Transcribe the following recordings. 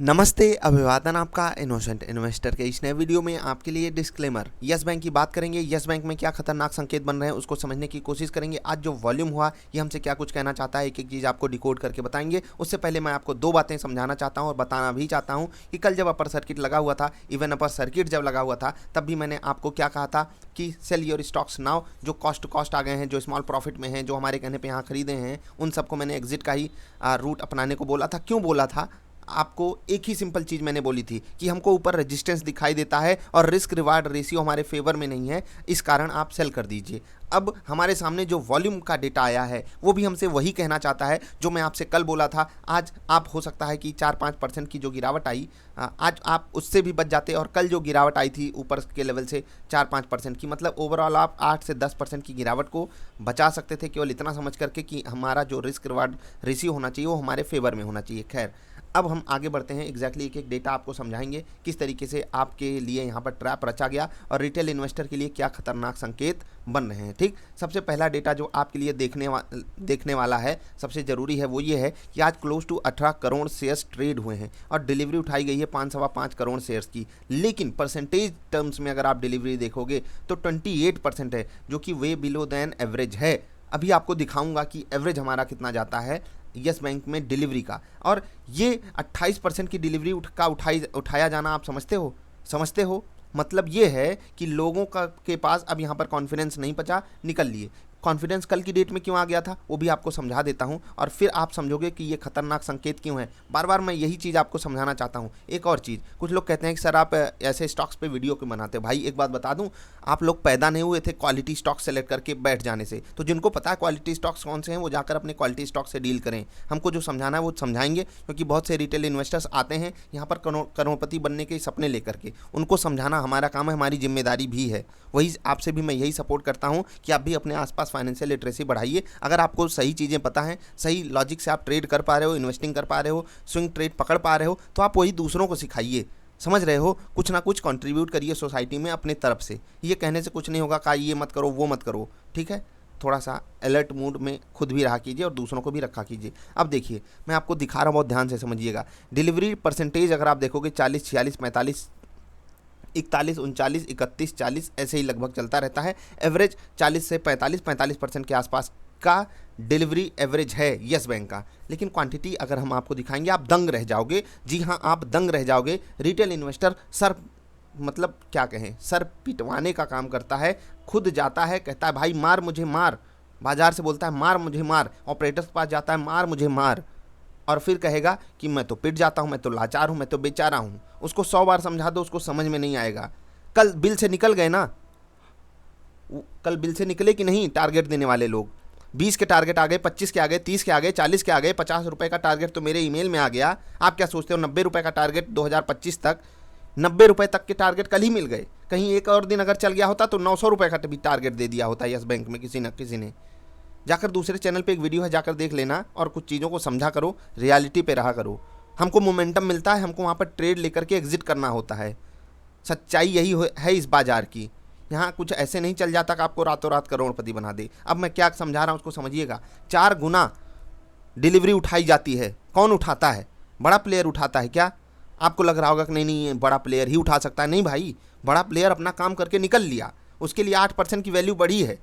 नमस्ते, अभिवादन आपका इनोसेंट इन्वेस्टर के इस नए वीडियो में आपके लिए डिस्क्लेमर। यस बैंक की बात करेंगे। यस बैंक में क्या खतरनाक संकेत बन रहे हैं उसको समझने की कोशिश करेंगे। आज जो वॉल्यूम हुआ ये हमसे क्या कुछ कहना चाहता है, एक एक चीज़ आपको डिकोड करके बताएंगे। उससे पहले मैं आपको दो बातें समझाना चाहता हूँ और बताना भी चाहता हूँ कि कल जब अपर सर्किट लगा हुआ था, इवन अपर सर्किट जब लगा हुआ था, तब भी मैंने आपको क्या कहा था कि सेल योर स्टॉक्स नाउ। जो कॉस्ट टू कॉस्ट आ गए हैं, जो स्मॉल प्रॉफिट में हैं, जो हमारे कहने पे यहाँ खरीदे हैं, उन सबको मैंने एग्जिट का ही रूट अपनाने को बोला था। क्यों बोला था? आपको एक ही सिंपल चीज़ मैंने बोली थी कि हमको ऊपर रेजिस्टेंस दिखाई देता है और रिस्क रिवार्ड रेशियो हमारे फेवर में नहीं है, इस कारण आप सेल कर दीजिए। अब हमारे सामने जो वॉल्यूम का डेटा आया है वो भी हमसे वही कहना चाहता है जो मैं आपसे कल बोला था। आज आप हो सकता है कि 4-5% की जो गिरावट आई, आज आप उससे भी बच जाते, और कल जो गिरावट आई थी ऊपर के लेवल से 4-5% की, मतलब ओवरऑल आप 8 से 10% की गिरावट को बचा सकते थे, केवल इतना समझ करके कि हमारा जो रिस्क रिवार्ड रेशियो होना चाहिए वो हमारे फेवर में होना चाहिए। खैर, अब हम आगे बढ़ते हैं। एग्जैक्टली एक एक डेटा आपको समझाएंगे किस तरीके से आपके लिए यहाँ पर ट्रैप रचा गया और रिटेल इन्वेस्टर के लिए क्या खतरनाक संकेत बन रहे हैं। ठीक, सबसे पहला डेटा जो आपके लिए देखने वाला है, सबसे ज़रूरी है, वो ये है कि आज close to 18 crore shares trade हुए हैं और डिलीवरी उठाई गई है 5-5 करोड़ शेयर्स की। लेकिन परसेंटेज टर्म्स में अगर आप डिलीवरी देखोगे तो 28% है, जो कि वे बिलो दैन एवरेज है। अभी आपको दिखाऊंगा कि एवरेज हमारा कितना जाता है यस बैंक में डिलीवरी का, और ये 28% की डिलीवरी उठाया जाना आप समझते हो मतलब ये है कि लोगों का के पास अब यहाँ पर कॉन्फिडेंस नहीं बचा, निकल लिए। कॉन्फिडेंस कल की डेट में क्यों आ गया था वो भी आपको समझा देता हूँ, और फिर आप समझोगे कि ये खतरनाक संकेत क्यों है। बार बार मैं यही चीज़ आपको समझाना चाहता हूँ। एक और चीज़, कुछ लोग कहते हैं कि सर आप ऐसे स्टॉक्स पे वीडियो क्यों बनाते हो। भाई एक बात बता दूँ, आप लोग पैदा नहीं हुए थे क्वालिटी स्टॉक सेलेक्ट करके बैठ जाने से। तो जिनको पता है क्वालिटी स्टॉक्स कौन से हैं वो जाकर अपने क्वालिटी स्टॉक से डील करें। हमको जो समझाना है वो समझाएंगे, क्योंकि बहुत से रिटेल इन्वेस्टर्स आते हैं यहाँ पर करोड़पति बनने के सपने लेकर के। उनको समझाना हमारा काम है, हमारी जिम्मेदारी भी है। वही आपसे भी मैं यही सपोर्ट करता हूँ कि आप भी अपने आसपास फाइनेंशियल लिटरेसी बढ़ाइए। अगर आपको सही चीज़ें पता हैं, सही लॉजिक से आप ट्रेड कर पा रहे हो, इन्वेस्टिंग कर पा रहे हो, स्विंग ट्रेड पकड़ पा रहे हो, तो आप वही दूसरों को सिखाइए। समझ रहे हो, कुछ ना कुछ कंट्रीब्यूट करिए सोसाइटी में अपने तरफ से। ये कहने से कुछ नहीं होगा कि ये मत करो वो मत करो, ठीक है। थोड़ा सा अलर्ट मूड में खुद भी रहा कीजिए और दूसरों को भी रखा कीजिए। अब देखिए, मैं आपको दिखा रहा हूँ, बहुत ध्यान से समझिएगा। डिलीवरी परसेंटेज अगर आप देखोगे 40, 46, 45, 41, 39, 31, 40 ऐसे ही लगभग चलता रहता है। एवरेज 40 से 45% के आसपास का डिलीवरी एवरेज है यस बैंक का। लेकिन क्वांटिटी अगर हम आपको दिखाएंगे आप दंग रह जाओगे। जी हाँ, आप दंग रह जाओगे। रिटेल इन्वेस्टर सर, मतलब क्या कहें, सर पिटवाने का काम करता है। खुद जाता है, कहता है भाई मार मुझे मार, बाजार से बोलता है मार मुझे मार, ऑपरेटर्स के पास जाता है मार मुझे मार, और फिर कहेगा कि मैं तो पिट जाता हूँ, मैं तो लाचार हूँ, मैं तो बेचारा हूँ। उसको 100 बार समझा दो, उसको समझ में नहीं आएगा। कल बिल से निकल गए ना, कल बिल से निकले कि नहीं टारगेट देने वाले लोग? 20 के टारगेट आ गए, 25 के आ गए, 30 के आ गए, 40 के आ गए, 50 रुपये का टारगेट तो मेरे ईमेल में आ गया। आप क्या सोचते हो 90 रुपये का टारगेट 2025 तक, 90 रुपये तक के टारगेट कल ही मिल गए। कहीं एक और दिन अगर चल गया होता तो 900 रुपये का भी टारगेट दे दिया होता यस बैंक में किसी न किसी ने। जाकर दूसरे चैनल पे एक वीडियो है, जाकर देख लेना और कुछ चीज़ों को समझा करो, रियलिटी पे रहा करो। हमको मोमेंटम मिलता है, हमको वहाँ पर ट्रेड लेकर के एग्जिट करना होता है। सच्चाई यही है इस बाजार की। यहाँ कुछ ऐसे नहीं चल जाता कि आपको रातों रात करोड़पति बना दे। अब मैं क्या समझा रहा हूँ उसको समझिएगा। 4 गुना डिलीवरी उठाई जाती है। कौन उठाता है? बड़ा प्लेयर उठाता है क्या? आपको लग रहा होगा कि नहीं बड़ा प्लेयर ही उठा सकता है। नहीं भाई, बड़ा प्लेयर अपना काम करके निकल लिया, उसके लिए 8% की वैल्यू बढ़ी है।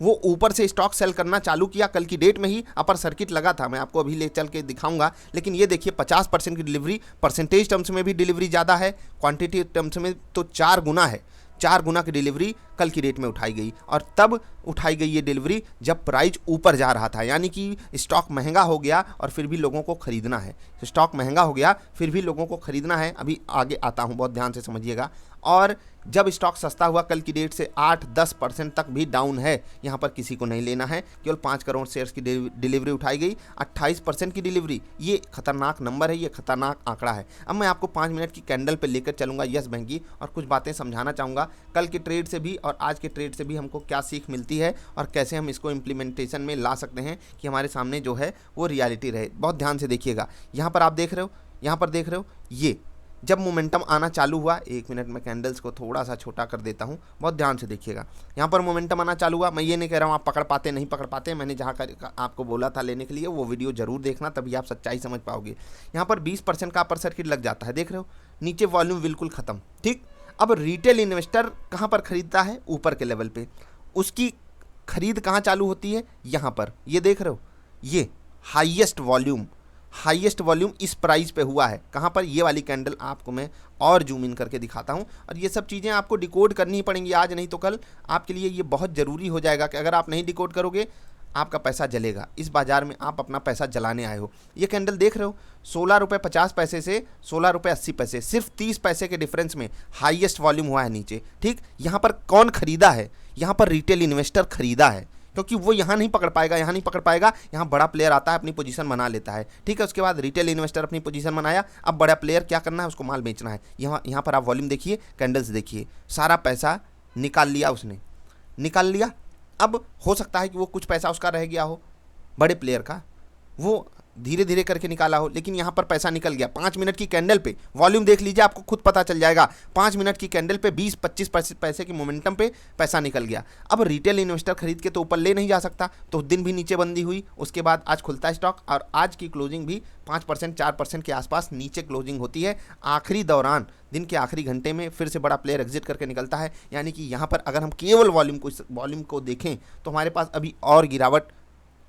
वो ऊपर से स्टॉक सेल करना चालू किया, कल की डेट में ही अपर सर्किट लगा था। मैं आपको अभी ले चल के दिखाऊंगा। लेकिन ये देखिए 50% की डिलीवरी, परसेंटेज टर्म्स में भी डिलीवरी ज़्यादा है, क्वांटिटी टर्म्स में तो 4 गुना है। 4 गुना की डिलीवरी कल की डेट में उठाई गई, और तब उठाई गई ये डिलीवरी जब प्राइस ऊपर जा रहा था। यानी कि स्टॉक महंगा हो गया और फिर भी लोगों को खरीदना है। स्टॉक महंगा हो गया फिर भी लोगों को खरीदना है। अभी आगे आता हूँ, बहुत ध्यान से समझिएगा। और जब स्टॉक सस्ता हुआ कल की डेट से 8-10% तक भी डाउन है। यहाँ पर किसी को नहीं लेना है, केवल 5 करोड़ शेयर्स की डिलीवरी उठाई गई, 28% की डिलीवरी। ये खतरनाक नंबर है, ये खतरनाक आंकड़ा है। अब मैं आपको 5 मिनट की कैंडल पे लेकर चलूँगा यस बैंक की, और कुछ बातें समझाना चाहूँगा कल के ट्रेड से भी और आज के ट्रेड से भी हमको क्या सीख मिलती है और कैसे हम इसको इम्प्लीमेंटेशन में ला सकते हैं कि हमारे सामने जो है वो रियलिटी रहे। बहुत ध्यान से देखिएगा। यहाँ पर आप देख रहे हो, यहाँ पर देख रहे हो, जब मोमेंटम आना चालू हुआ, 1 मिनट में कैंडल्स को थोड़ा सा छोटा कर देता हूँ, बहुत ध्यान से देखिएगा। यहाँ पर मोमेंटम आना चालू हुआ। मैं ये नहीं कह रहा हूँ आप पकड़ पाते नहीं पकड़ पाते, मैंने जहाँ का आपको बोला था लेने के लिए वो वीडियो जरूर देखना, तभी आप सच्चाई समझ पाओगे। यहाँ पर 20% का अपर सर्किट लग जाता है, देख रहे हो, नीचे वॉल्यूम बिल्कुल खत्म। ठीक, अब रिटेल इन्वेस्टर कहाँ पर खरीदता है? ऊपर के लेवल पे। उसकी खरीद कहाँ चालू होती है? यहाँ पर, ये देख रहे हो, ये हाईएस्ट वॉल्यूम इस प्राइस पे हुआ है। कहाँ पर? ये वाली कैंडल आपको मैं और जूम इन करके दिखाता हूँ। और ये सब चीज़ें आपको डिकोड करनी ही पड़ेंगी आज नहीं तो कल, आपके लिए ये बहुत ज़रूरी हो जाएगा कि अगर आप नहीं डिकोड करोगे आपका पैसा जलेगा। इस बाजार में आप अपना पैसा जलाने आए हो। ये कैंडल देख रहे हो, 16 रुपये 50 पैसे से 16 रुपये 80 पैसे, सिर्फ 30 पैसे के डिफरेंस में हाईएस्ट वॉल्यूम हुआ है नीचे। ठीक, यहाँ पर कौन खरीदा है? यहाँ पर रिटेल इन्वेस्टर खरीदा है, क्योंकि वो यहाँ नहीं पकड़ पाएगा, यहाँ बड़ा प्लेयर आता है, अपनी पोजीशन बना लेता है। ठीक है, उसके बाद रिटेल इन्वेस्टर अपनी पोजीशन बनाया, अब बड़ा प्लेयर क्या करना है? उसको माल बेचना है। यहाँ पर आप वॉल्यूम देखिए, कैंडल्स देखिए, सारा पैसा निकाल लिया उसने, निकाल लिया। अब हो सकता है कि वो कुछ पैसा उसका रह गया हो, बड़े प्लेयर का, वो धीरे धीरे करके निकाला हो, लेकिन यहाँ पर पैसा निकल गया। 5 मिनट की कैंडल पे वॉल्यूम देख लीजिए, आपको खुद पता चल जाएगा। 5 मिनट की कैंडल पे 20-25 पैसे की मोमेंटम पे पैसा निकल गया। अब रिटेल इन्वेस्टर खरीद के तो ऊपर ले नहीं जा सकता, तो दिन भी नीचे बंदी हुई। उसके बाद आज खुलता है स्टॉक और आज की क्लोजिंग भी 5% 4% के आसपास नीचे क्लोजिंग होती है। आखिरी दौरान दिन के आखिरी घंटे में फिर से बड़ा प्लेयर एग्जिट करके निकलता है। यानी कि यहाँ पर अगर हम केवल वॉल्यूम को देखें तो हमारे पास अभी और गिरावट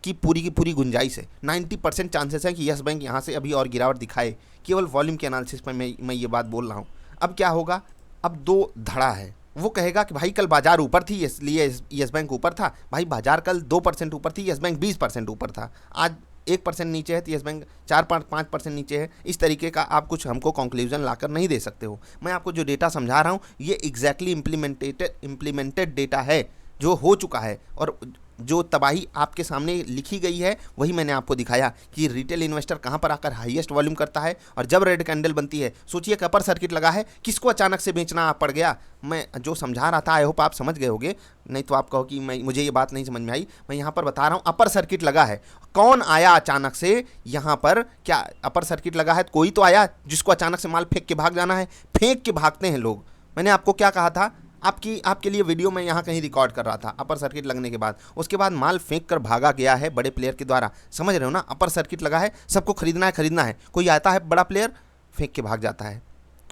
की पूरी गुंजाइश है। 90% चांसेस है कि यस बैंक यहाँ से अभी और गिरावट दिखाए। केवल वॉल्यूम के एनालिसिस पर मैं ये बात बोल रहा हूँ। अब क्या होगा? अब दो धड़ा है। वो कहेगा कि भाई कल बाजार ऊपर थी इसलिए यस बैंक ऊपर था। भाई बाजार कल 2% ऊपर थी, यस बैंक 20% ऊपर था। आज 1% नीचे है तो यस बैंक 4-5% नीचे है। इस तरीके का आप कुछ हमको कंक्लूजन लाकर नहीं दे सकते हो। मैं आपको जो डेटा समझा रहा हूँ ये एग्जैक्टली इम्प्लीमेंटेड डेटा है, जो हो चुका है। और जो तबाही आपके सामने लिखी गई है वही मैंने आपको दिखाया कि रिटेल इन्वेस्टर कहां पर आकर हाईएस्ट वॉल्यूम करता है। और जब रेड कैंडल बनती है, सोचिए कि अपर सर्किट लगा है, किसको अचानक से बेचना पड़ गया? मैं जो समझा रहा था, आई होप आप समझ गए होंगे, नहीं तो आप कहो कि मुझे ये बात नहीं समझ में आई। मैं यहाँ पर बता रहा हूँ, अपर सर्किट लगा है, कौन आया अचानक से यहाँ पर? क्या अपर सर्किट लगा है? कोई तो आया जिसको अचानक से माल फेंक के भाग जाना है। फेंक के भागते हैं लोग। मैंने आपको क्या कहा था? आपके लिए वीडियो में यहाँ कहीं रिकॉर्ड कर रहा था। अपर सर्किट लगने के बाद उसके बाद माल फेंक कर भागा गया है बड़े प्लेयर के द्वारा। समझ रहे हो ना? अपर सर्किट लगा है, सबको खरीदना है। कोई आता है बड़ा प्लेयर, फेंक के भाग जाता है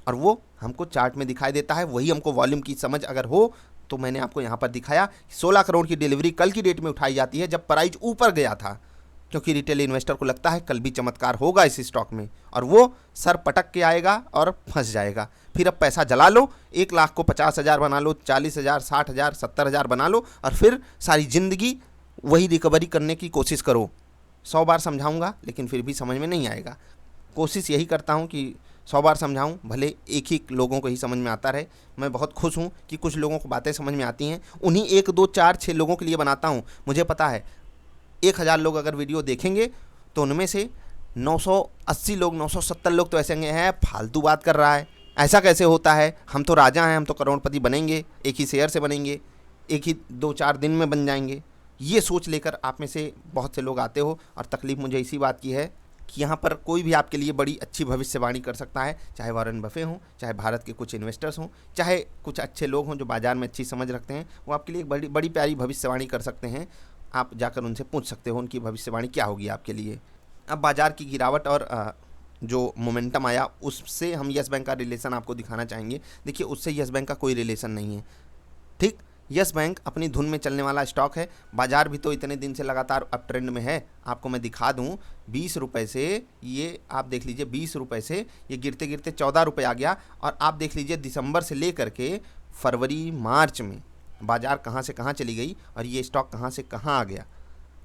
और वो हमको चार्ट में दिखाई देता है। वही हमको वॉल्यूम की समझ अगर हो तो मैंने आपको यहाँ पर दिखाया 16 करोड़ की डिलीवरी कल की डेट में उठाई जाती है जब प्राइस ऊपर गया था, क्योंकि रिटेल इन्वेस्टर को लगता है कल भी चमत्कार होगा इस स्टॉक में, और वो सर पटक के आएगा और फंस जाएगा। फिर अब पैसा जला लो, 1 लाख को 50,000 बना लो, 40,000, 60,000, 70,000 बना लो और फिर सारी ज़िंदगी वही रिकवरी करने की कोशिश करो। 100 बार समझाऊंगा लेकिन फिर भी समझ में नहीं आएगा। कोशिश यही करता हूँ कि 100 बार समझाऊं, भले एक ही लोगों को ही समझ में आता रहे। मैं बहुत खुश हूँ कि कुछ लोगों को बातें समझ में आती हैं, उन्हीं 1, 2, 4, 6 लोगों के लिए बनाता हूँ। मुझे पता है 1000 लोग अगर वीडियो देखेंगे तो उनमें से 980 लोग, 970 लोग तो ऐसे हैं फालतू बात कर रहा है, ऐसा कैसे होता है, हम तो राजा हैं, हम तो करोड़पति बनेंगे, एक ही शेयर से बनेंगे, एक ही 2-4 दिन में बन जाएंगे। ये सोच लेकर आप में से बहुत से लोग आते हो और तकलीफ़ मुझे इसी बात की है कि यहाँ पर कोई भी आपके लिए बड़ी अच्छी भविष्यवाणी कर सकता है, चाहे वॉरेन बफे हों, चाहे भारत के कुछ इन्वेस्टर्स हों, चाहे कुछ अच्छे लोग हों जो बाज़ार में अच्छी समझ रखते हैं, वो आपके लिए एक बड़ी प्यारी भविष्यवाणी कर सकते हैं। आप जाकर उनसे पूछ सकते हो उनकी भविष्यवाणी क्या होगी आपके लिए। अब बाज़ार की गिरावट और जो मोमेंटम आया उससे हम यस बैंक का रिलेशन आपको दिखाना चाहेंगे। देखिए उससे यस बैंक का कोई रिलेशन नहीं है। ठीक, यस बैंक अपनी धुन में चलने वाला स्टॉक है। बाजार भी तो इतने दिन से लगातार अप ट्रेंड में है। आपको मैं दिखा दूं, 20 रुपये से ये आप देख लीजिए, 20 रुपये से ये गिरते गिरते 14 रुपये आ गया। और आप देख लीजिए दिसंबर से लेकर के फरवरी मार्च में बाजार कहाँ से कहाँ चली गई और ये स्टॉक कहाँ से कहाँ आ गया।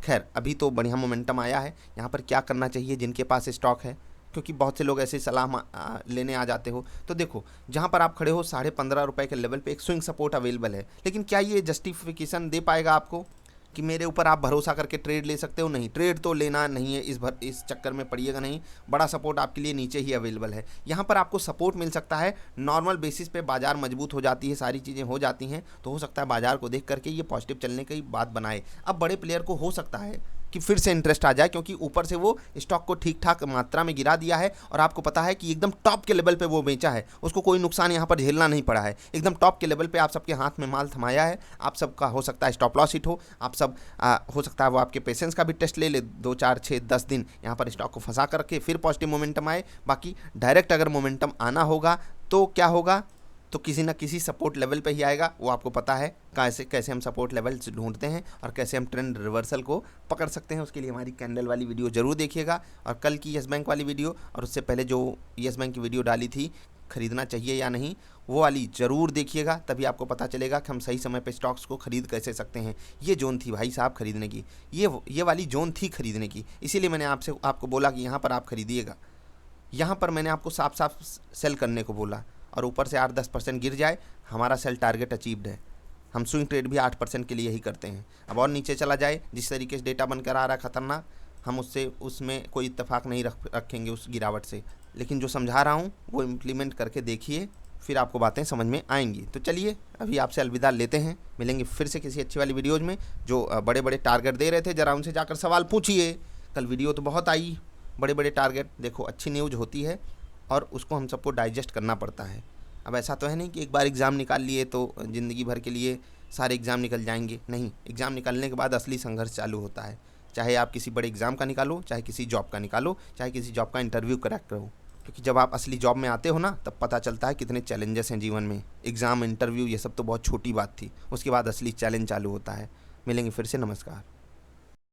खैर अभी तो बढ़िया मोमेंटम आया है। यहाँ पर क्या करना चाहिए जिनके पास स्टॉक है, क्योंकि बहुत से लोग ऐसे सलाह लेने आ जाते हो। तो देखो जहाँ पर आप खड़े हो 15.5 रुपये के लेवल पे एक स्विंग सपोर्ट अवेलेबल है, लेकिन क्या ये जस्टिफिकेशन दे पाएगा आपको कि मेरे ऊपर आप भरोसा करके ट्रेड ले सकते हो? नहीं, ट्रेड तो लेना नहीं है, इस चक्कर में पड़िएगा नहीं। बड़ा सपोर्ट आपके लिए नीचे ही अवेलेबल है। यहाँ पर आपको सपोर्ट मिल सकता है। नॉर्मल बेसिस पे बाजार मजबूत हो जाती है, सारी चीज़ें हो जाती हैं, तो हो सकता है बाजार को देख करके ये पॉजिटिव चलने की बात बनाए। अब बड़े प्लेयर को हो सकता है कि फिर से इंटरेस्ट आ जाए, क्योंकि ऊपर से वो स्टॉक को ठीक ठाक मात्रा में गिरा दिया है और आपको पता है कि एकदम टॉप के लेवल पे वो बेचा है, उसको कोई नुकसान यहाँ पर झेलना नहीं पड़ा है। एकदम टॉप के लेवल पे आप सबके हाथ में माल थमाया है, आप सबका हो सकता है स्टॉप लॉस हिट हो, आप सब हो सकता है वो आपके पेशेंस का भी टेस्ट ले 2 4 6 10 दिन यहाँ पर स्टॉक को फंसा करके फिर पॉजिटिव मोमेंटम आए। बाकी डायरेक्ट अगर मोमेंटम आना होगा तो क्या होगा, तो किसी ना किसी सपोर्ट लेवल पे ही आएगा। वो आपको पता है कैसे हम सपोर्ट लेवल्स ढूंढते हैं और कैसे हम ट्रेंड रिवर्सल को पकड़ सकते हैं। उसके लिए हमारी कैंडल वाली वीडियो ज़रूर देखिएगा, और कल की येस बैंक वाली वीडियो और उससे पहले जो येस बैंक की वीडियो डाली थी खरीदना चाहिए या नहीं, वो वाली ज़रूर देखिएगा, तभी आपको पता चलेगा कि हम सही समय पे स्टॉक्स को खरीद कैसे सकते हैं। ये जोन थी भाई साहब खरीदने की, ये वाली जोन थी खरीदने की, इसीलिए मैंने आपको बोला कि यहाँ पर आप खरीदिएगा। यहाँ पर मैंने आपको साफ साफ सेल करने को बोला, और ऊपर से 8-10% गिर जाए हमारा सेल टारगेट अचीव्ड है। हम स्विंग ट्रेड भी 8% के लिए ही करते हैं। अब और नीचे चला जाए, जिस तरीके से डेटा बनकर आ रहा है खतरनाक, हम उसमें कोई इत्तेफाक नहीं रखेंगे उस गिरावट से। लेकिन जो समझा रहा हूँ वो इम्प्लीमेंट करके देखिए, फिर आपको बातें समझ में आएंगी। तो चलिए अभी आपसे अलविदा लेते हैं, मिलेंगे फिर से किसी अच्छी वाली वीडियोज़ में। जो बड़े बड़े टारगेट दे रहे थे ज़रा उनसे जाकर सवाल पूछिए। कल वीडियो तो बहुत आई, बड़े बड़े टारगेट, देखो अच्छी न्यूज़ होती है और उसको हम सबको डाइजेस्ट करना पड़ता है। अब ऐसा तो है नहीं कि एक बार एग्ज़ाम निकाल लिए तो ज़िंदगी भर के लिए सारे एग्ज़ाम निकल जाएंगे, नहीं। एग्ज़ाम निकालने के बाद असली संघर्ष चालू होता है। चाहे आप किसी बड़े एग्ज़ाम का निकालो, चाहे किसी जॉब का निकालो, चाहे किसी जॉब का इंटरव्यू क्रैक करो, क्योंकि जब आप असली जॉब में आते हो ना, तब पता चलता है कितने चैलेंजेस हैं जीवन में। एग्ज़ाम, इंटरव्यू, ये सब तो बहुत छोटी बात थी, उसके बाद असली चैलेंज चालू होता है। मिलेंगे फिर से, नमस्कार।